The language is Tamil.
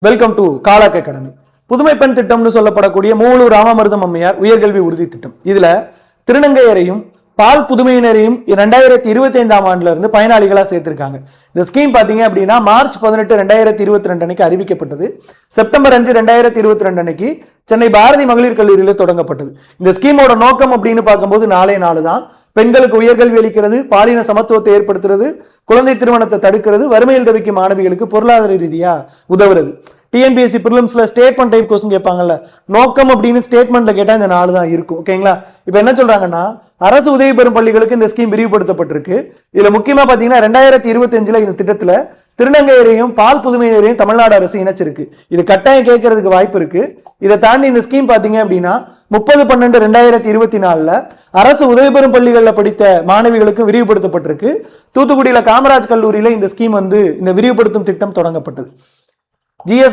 Welcome to காலாக் academy. புதுமை பெண் திட்டம்னு சொல்லப்படக்கூடிய மூலூர் ராமமருதம் அம்மையார் உயர்கல்வி உறுதி திட்டம். இதுல திருநங்கையரையும் பால் புதுமையினரையும் 2025ஆம் ஆண்டுல இருந்து பயனாளிகளா சேர்த்திருக்காங்க. இந்த ஸ்கீம் பாத்தீங்க அப்படின்னா மார்ச் 18, 2022 அன்னைக்கு அறிவிக்கப்பட்டது. செப்டம்பர் 5, 2022 அன்னைக்கு சென்னை பாரதி மகளிர் கல்லூரியில தொடங்கப்பட்டது. இந்த ஸ்கீமோட நோக்கம் அப்படின்னு பார்க்கும்போது நாலு தான். பெண்களுக்கு உயர்கல்வி அளிக்கிறது, பாலின சமத்துவத்தை ஏற்படுத்துறது, குழந்தை திருமணத்தை தடுக்கிறது, வறுமையில் தவிக்கும் மாணவிகளுக்கு பொருளாதார ரீதியா உதவுறது. டிஎன்பிஎஸ்சி பிரிலிம்ஸ்ல ஸ்டேட்மெண்ட் டைப் கொஸ்டின் கேட்பாங்கல்ல, நோக்கம் அப்படின்னு ஸ்டேட்மெண்ட்ல கேட்டா இந்த 4 தான் இருக்கும். ஓகேங்களா? இப்ப என்ன சொல்றாங்கன்னா, அரசு உதவி பெறும் பள்ளிகளுக்கு இந்த ஸ்கீம் விரிவுபடுத்தப்பட்டிருக்கு. இதுல முக்கியமா பாத்தீங்கன்னா 2025 இந்த திட்டத்துல திருநங்கையரையும் பால் புதுமையினரையும் தமிழ்நாடு அரசு இணைச்சிருக்கு. இது கட்டாயம் கேட்கறதுக்கு வாய்ப்பு இருக்கு. இதை தாண்டி இந்த ஸ்கீம் பாத்தீங்க அப்படின்னா 30/12/2024 அரசு உதவி பெறும் பள்ளிகளில் படித்த மாணவிகளுக்கு விரிவுபடுத்தப்பட்டிருக்கு. தூத்துக்குடியில காமராஜ் கல்லூரியில இந்த ஸ்கீம் இந்த விரிவுபடுத்தும் திட்டம் தொடங்கப்பட்டது. ஜிஎஸ்